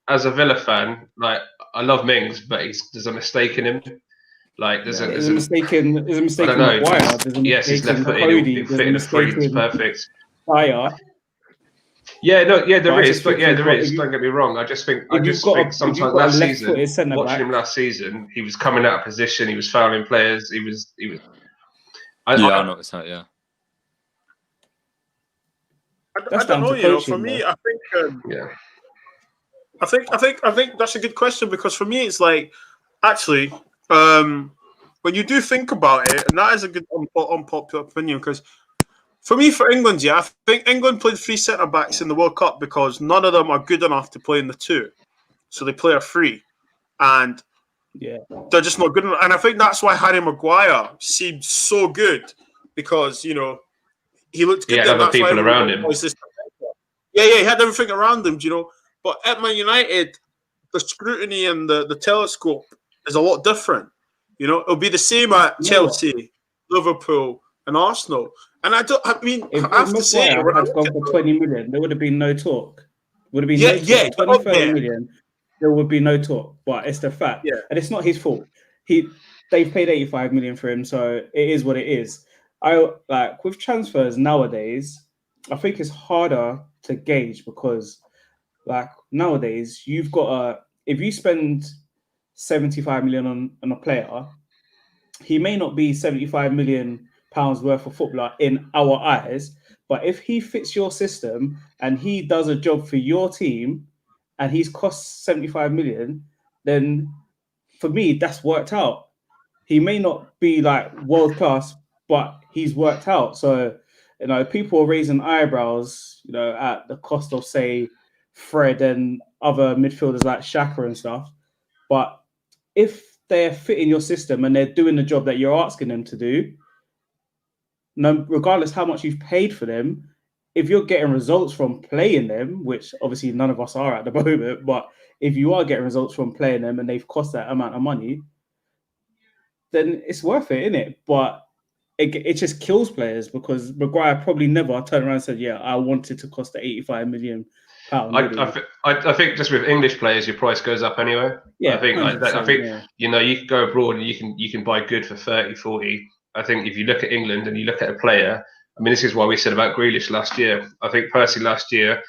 As a Villa fan, like I love Mings, but there's a mistake in him. Like there's a mistake in Maguire. Yes, he's left-footed. He'll fit in a free. It's perfect. Fire. There is. Don't get me wrong. I just think sometimes last season, he was coming out of position. He was fouling players. He was. I noticed that. Yeah. I don't know. For me, I think. I think that's a good question because for me, it's like actually, when you do think about it, and that is a good unpopular opinion because. For me, for England, I think England played 3 centre-backs in the World Cup because none of them are good enough to play in the 2. So they play a 3. And they're just not good enough. And I think that's why Harry Maguire seemed so good because, he looked good. He had other people around him. Yeah, he had everything around him, But at Man United, the scrutiny and the telescope is a lot different. It'll be the same at Chelsea, Liverpool, and Arsenal. And I have to say, had gone for 20 million, there would have been no talk. Would have been no talk. 30 million, there would be no talk. But it's the fact, and it's not his fault. They've paid 85 million for him, so it is what it is. With transfers nowadays, I think it's harder to gauge because, nowadays you've got if you spend 75 million on a player, he may not be 75 million pounds worth of footballer in our eyes, but if he fits your system and he does a job for your team and he's cost 75 million, then for me that's worked out. He may not be world class, but he's worked out. So people are raising eyebrows at the cost of say Fred and other midfielders like Xhaka and stuff, but if they're fitting your system and they're doing the job that you're asking them to do, no, regardless how much you've paid for them, if you're getting results from playing them, which obviously none of us are at the moment, but if you are getting results from playing them and they've cost that amount of money, then it's worth it, isn't it? But it just kills players because Maguire probably never turned around and said, "Yeah, I wanted to cost the 85 million pounds." I think just with English players, your price goes up anyway. Yeah, I think you can go abroad and you can buy good for 30, 40. I think if you look at England and you look at a player, this is why we said about GREALISH last year. I think personally last year,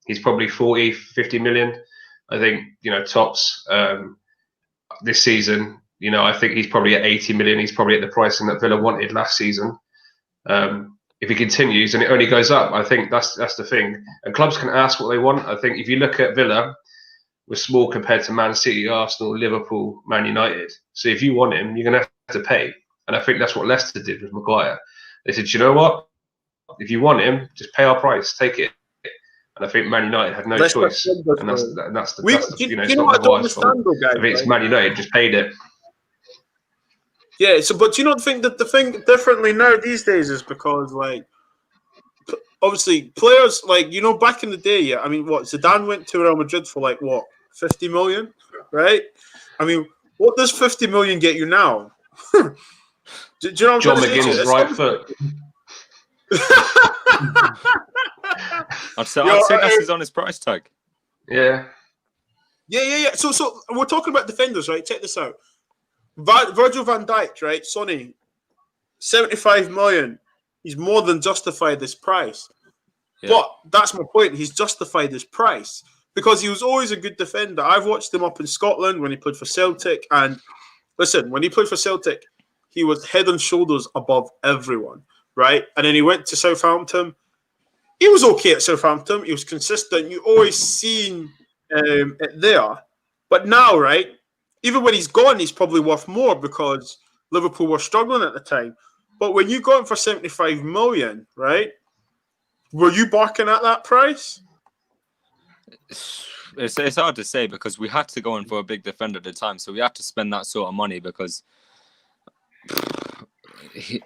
he's probably 40, 50 million. I think, tops this season, I think he's probably at 80 million. He's probably at the pricing that Villa wanted last season. If he continues and it only goes up, I think that's the thing. And clubs can ask what they want. I think if you look at Villa, we're small compared to Man City, Arsenal, Liverpool, Man United. So if you want him, you're going to have to pay. And I think that's what Leicester did with Maguire. They said, you know what? If you want him, just pay our price, take it. And I think Man United had no choice. And that's the it's not Maguire's fault. If it's Man United, just paid it. Yeah, but do you not think that the thing differently now these days is because, obviously, players, back in the day, Zidane went to Real Madrid for, 50 million, right? What does 50 million get you now? Do you know what John McGinn's right foot. I'd say that's his honest price tag. Yeah. Yeah. So we're talking about defenders, right? Check this out. Virgil van Dijk, right? Sonny, 75 million. He's more than justified this price. Yeah. But that's my point. He's justified this price because he was always a good defender. I've watched him up in Scotland when he played for Celtic, and listen, when he played for Celtic, he was head and shoulders above everyone, right? And then he went to Southampton. He was okay at Southampton. He was consistent. You always seen it there. But now, right, even when he's gone, he's probably worth more because Liverpool were struggling at the time. But when you got him for 75 million, right, were you barking at that price? It's hard to say because we had to go in for a big defender at the time, so we had to spend that sort of money because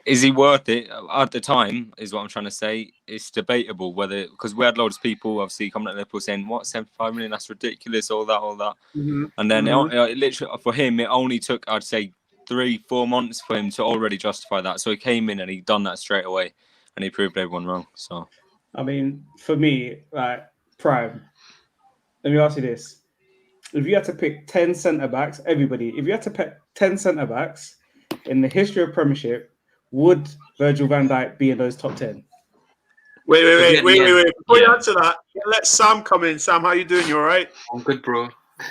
is he worth it at the time? Is what I'm trying to say. It's debatable whether because we had loads of people obviously coming at Liverpool saying, "What 75 million? That's ridiculous!" All that. Mm-hmm. And then it literally for him, it only took I'd say 3-4 months for him to already justify that. So he came in and he done that straight away, and he proved everyone wrong. So I mean, for me, like prime. Let me ask you this: if you had to pick 10 centre backs, everybody, if you had to pick 10 centre backs in the history of Premiership, would Virgil van Dijk be in those top 10? Wait. Before you answer that, let Sam come in. Sam, how you doing? You all right? I'm good, bro.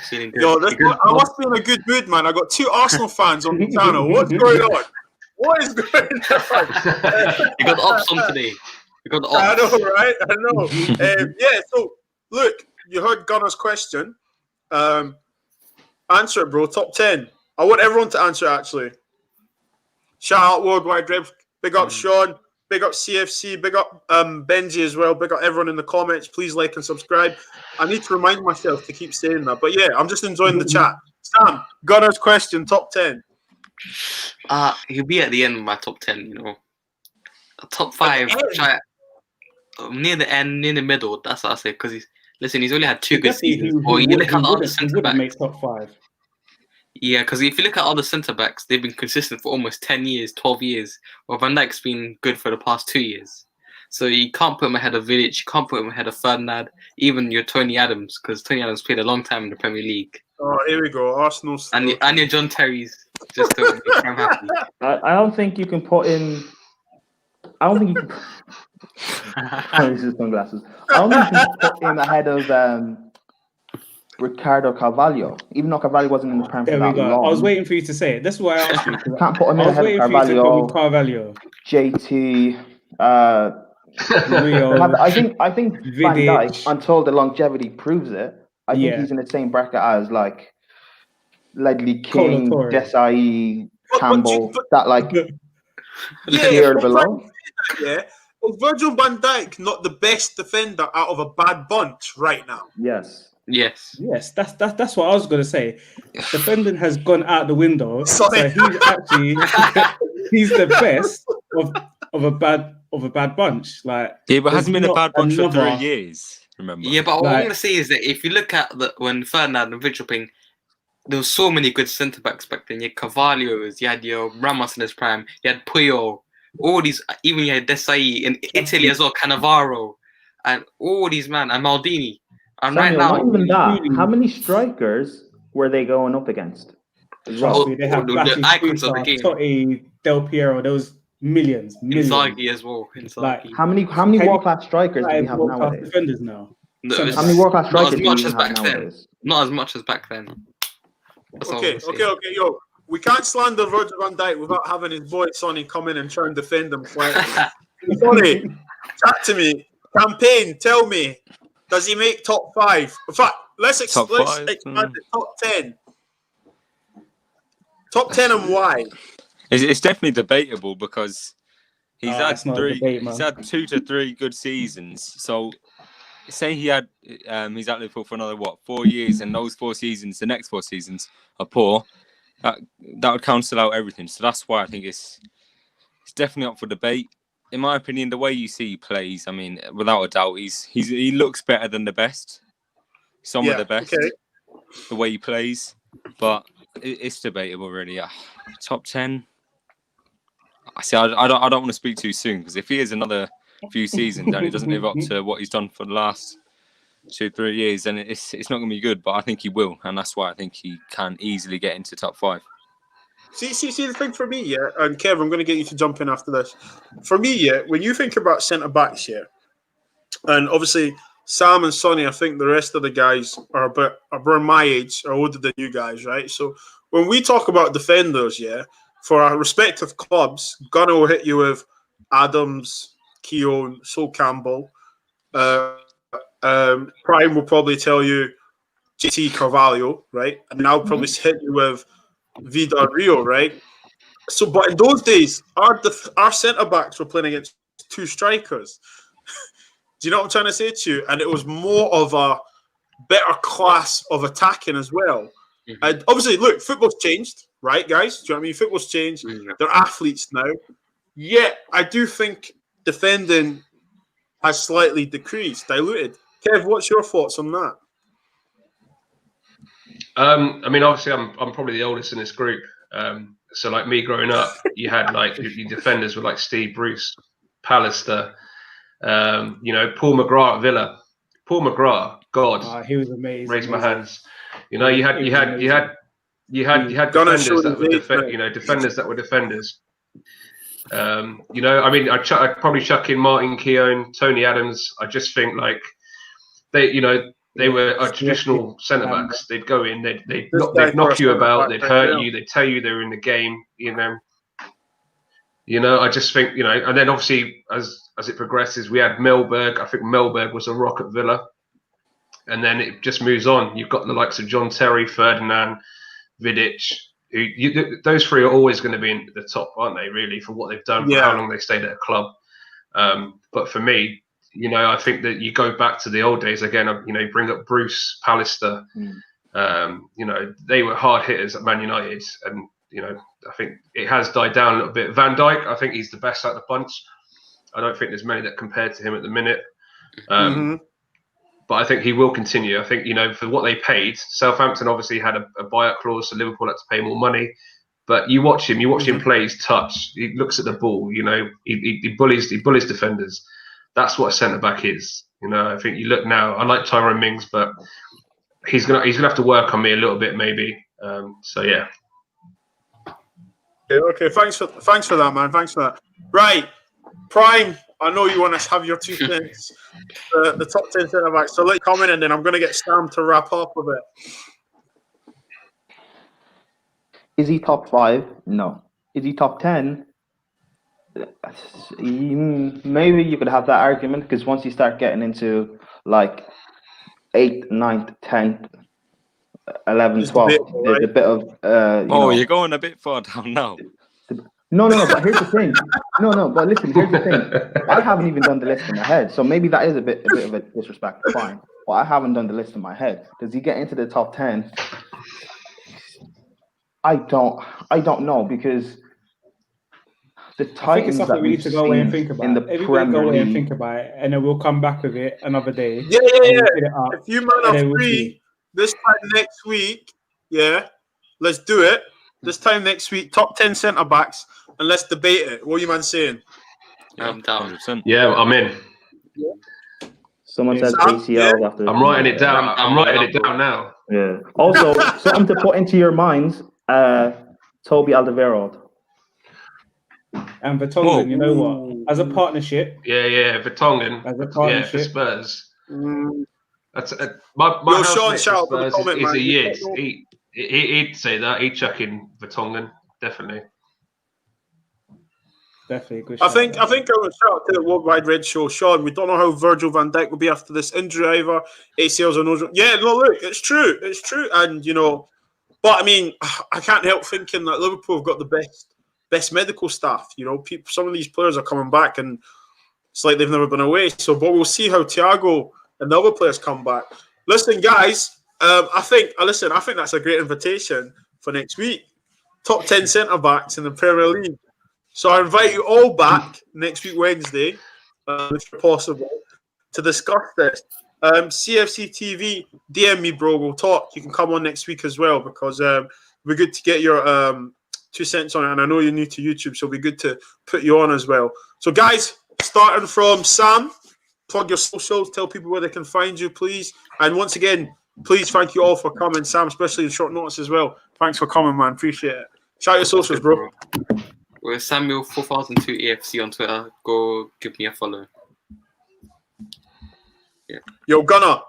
Feeling good. Yo, I must be in a good mood, man. I got 2 Arsenal fans on the channel. What's going on? What is going on? You got the ops on today. You got the ops. I know, right? I know. Yeah, so, look, you heard Gunner's question. Answer it, bro. Top 10. I want everyone to answer, actually. Shout out Worldwide Rev. Big up Sean. Big up CFC. Big up Benji as well. Big up everyone in the comments. Please like and subscribe. I need to remind myself to keep saying that. But yeah, I'm just enjoying the chat. Sam, Gunner's question, top 10. He'll be at the end of my top 10, you know. Top 5. Near the end, near the middle. That's what I say. Because he's only had 2 good seasons. He wouldn't make top 5. Yeah, because if you look at other centre-backs, they've been consistent for almost 10 years, 12 years. Well, Van Dijk's been good for the past 2 years. So you can't put him ahead of Vidic, you can't put him ahead of Ferdinand, even your Tony Adams, because Tony Adams played a long time in the Premier League. Oh, here we go. Arsenal. And your John Terry's, just to make him happy. I don't think you can put in... I don't think you can... sunglasses. I don't think you can put him ahead of... Ricardo Carvalho, even though Carvalho wasn't in the Prem for that long. I was waiting for you to say it. That's why I asked you. Can't put him in ahead of Carvalho. JT, Rio, I think Van Dijk, until the longevity proves it, I think he's in the same bracket as like Ledley King, Desai, Campbell, that like tier below. Yeah. Is Virgil van Dijk not the best defender out of a bad bunch right now? Yes. Yes, that's what I was gonna say. Defending has gone out the window. Sorry. So he's actually he's the best of a bad bunch. Like but hasn't been a bad bunch for 3 years. Remember? Yeah, but what I'm gonna say is that if you look at when Ferdinand and Virgil playing, there were so many good centre backs back then. You had Carvalho, you had your Ramos in his prime, you had Puyol, all these, even you had Desai in Italy as well, Cannavaro, and all these and Maldini. And Samuel, right now, not even that. How many strikers were they going up against? They have the icons of the game. Totti, Del Piero. There was millions. Inzaghi as well. Like, how many world-class strikers do we have nowadays? Defenders now. No, how many world-class strikers not as much do as we back have then. nowadays? Not as much as back then. Okay, yo. We can't slander Virgil van Dijk without having his boy Sonny come in and try and defend him slightly. Sonny, chat to me. Campaign, tell me. Does he make top 5? In fact, let's expand the top 10. Top 10 and why? It's definitely debatable because he's had he's had 2 to 3 good seasons. So say he's at Liverpool for another 4 years, and those 4 seasons, the next 4 seasons are poor. That would cancel out everything. So that's why I think it's definitely up for debate. In my opinion, the way you see he plays, I mean, without a doubt, he looks better than the best. Some of the best. Okay. The way he plays, but it's debatable, really. Top 10. I see. I don't want to speak too soon because if he is another few seasons and he doesn't live up to what he's done for the last 2-3 years, then it's not going to be good. But I think he will, and that's why I think he can easily get into top 5. See the thing for me, yeah, and Kev, I'm going to get you to jump in after this. For me, yeah, when you think about centre backs, yeah, and obviously Sam and Sonny, I think the rest of the guys are around my age, or older than you guys, right? So when we talk about defenders, yeah, for our respective clubs, Gunnar will hit you with Adams, Keown, Sol Campbell. Prime will probably tell you JT Carvalho, right? And I'll probably hit you with Vida Rio, right? So, but in those days, our centre backs were playing against two strikers. Do you know what I'm trying to say to you? And it was more of a better class of attacking as well. And obviously, look, football's changed, right, guys? Do you know what I mean? Football's changed. They're athletes now. Yet, I do think defending has slightly decreased, diluted. Kev, what's your thoughts on that? I mean, obviously, I'm probably the oldest in this group. So, like me growing up, you had like your defenders were like Steve Bruce, Pallister, Paul McGrath at Villa. Paul McGrath, God, he was amazing. Raise my hands. You had defenders that were defenders that were defenders. I mean, I'd probably chuck in Martin Keown, Tony Adams. I just think like they were a traditional centre backs. They'd go in, they'd knock you about, they'd hurt you, they'd tell you they were in the game. I just think and then obviously as it progresses, we had Mellberg. I think Mellberg was a rock at Villa, and then it just moves on. You've got the likes of John Terry, Ferdinand, Vidic. Those three are always going to be in the top, aren't they? Really, for what they've done, for how long they stayed at a club. But for me, I think that you go back to the old days again. Bring up Bruce, Pallister. They were hard hitters at Man United, and I think it has died down a little bit. Van Dijk, I think he's the best out of the bunch. I don't think there's many that compare to him at the minute. But I think he will continue. I think, for what they paid, Southampton obviously had a buyout clause, so Liverpool had to pay more money. But you watch him play his touch. He looks at the ball, he bullies defenders. That's what a centre back is. I think you look now. I like Tyrone Mings, but he's gonna have to work on me a little bit, maybe. So yeah. Okay. Thanks for that, man. Thanks for that. Right, Prime. I know you want to have your 2 cents, the top 10 centre backs. So let's comment, and then I'm going to get Sam to wrap up with it. Is he top 5? No. Is he top 10? Maybe you could have that argument, because once you start getting into like 8th, 9th, 10th, 11th, 12th, there's a bit of you're going a bit far down now. No, but here's the thing. No, but listen, here's the thing. I haven't even done the list in my head, so maybe that is a bit of a disrespect. Fine, but I haven't done the list in my head. Does he get into the top 10? I don't know, because the Titans, I think it's something we need to go away and think about. Everybody go away and think about it, and then we'll come back with it another day. Yeah. If you man are free this time next week, let's do it. This time next week, top 10 centre backs, and let's debate it. What are you man saying? I'm down. 100%. Yeah, I'm in. Someone says ACL after. I'm writing it down. I'm writing it down now. Yeah. Also, something to put into your minds. Toby Alderweireld. And Vertonghen, you know what? As a partnership. Yeah, Vertonghen. As a partnership. For Spurs. That's my Sean, shout out Spurs is a Yid. He'd say that. He'd chuck in Vertonghen, definitely. Definitely good. I think I would shout out to the Worldwide Red Show, Sean. We don't know how Virgil van Dijk will be after this injury either. ACLs or no. Yeah, no, look, it's true, and but I mean, I can't help thinking that Liverpool have got the best medical staff. Some of these players are coming back, and it's like they've never been away. So, but we'll see how Thiago and the other players come back. Listen, guys. I think that's a great invitation for next week. Top 10 centre backs in the Premier League. So I invite you all back next week, Wednesday, if possible, to discuss this. CFC TV, DM me, bro. We'll talk. You can come on next week as well, because it'll be good to get your 2 cents on it. And I know you're new to YouTube, so it'll be good to put you on as well. So, guys, starting from Sam, plug your socials, tell people where they can find you, please. And once again, please, thank you all for coming, Sam, especially in short notice as well. Thanks for coming, man. Appreciate it. Shout your socials, bro. We're Samuel4002 AFC on Twitter. Go give me a follow. Yeah. Yo, Gunnar.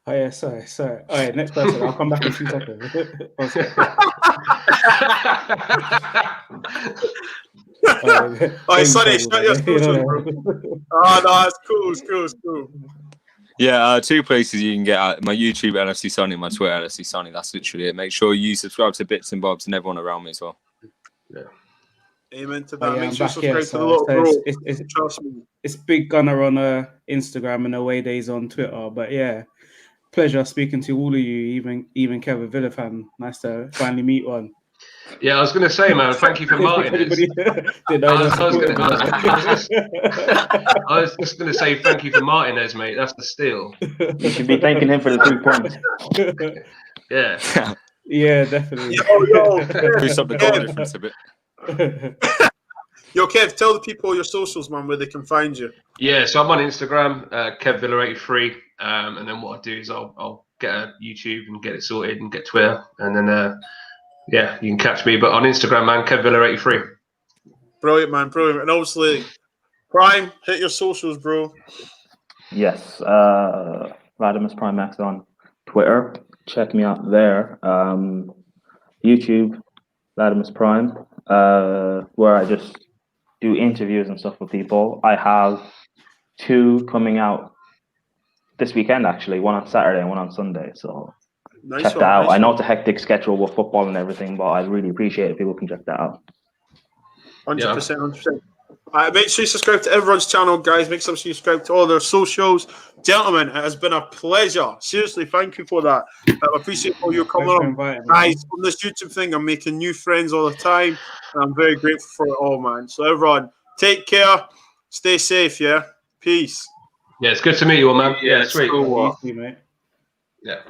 Oh yeah, sorry. All right, next person. I'll come back in 2 seconds. One sec. All right, Sonny, shut your socials, bro. Oh, no, it's cool. It's cool. Yeah, 2 places you can get my YouTube LFC Sonny, my Twitter LFC Sonny. That's literally it. Make sure you subscribe to Bits and Bobs and everyone around me as well. Yeah. Amen to that. Oh, yeah, Make I'm sure you back, subscribe yeah, to the little bro. it's Trust me. It's Big Gunner on Instagram and Away Days on Twitter. But yeah, pleasure speaking to all of you, even Kevin Villa fan. Nice to finally meet one. Yeah, I was going to say, man, thank you for Martinez. I was just going to say thank you for Martinez, mate. That's the steal. You should be thanking him for the 3 points. Yeah. Yeah, definitely. Boost up the goal difference a bit. Yo, Kev, tell the people your socials, man, where they can find you. Yeah, so I'm on Instagram, KevVilla83, and then what I do is I'll get a YouTube and get it sorted and get Twitter, and then yeah, you can catch me. But on Instagram, man, KevVilla83. Brilliant, man, brilliant. And obviously, Prime, hit your socials, bro. Yes, Radimus Prime Max on Twitter. Check me out there. YouTube, Radimus Prime, where I just do interviews and stuff with people. I have 2 coming out this weekend, actually. One on Saturday and one on Sunday. So check that out. I know it's a hectic schedule with football and everything, but I really appreciate it if people can check that out. 100%. Make sure you subscribe to everyone's channel, guys. Make sure you subscribe to all their socials. Gentlemen, it has been a pleasure. Seriously, thank you for that. I appreciate all you coming on. Guys, on this YouTube thing, I'm making new friends all the time. And I'm very grateful for it all, man. So everyone, take care. Stay safe, yeah? Peace. Yeah, it's good to meet you all, man. Yeah, sweet. Cool. You too, mate. Yeah.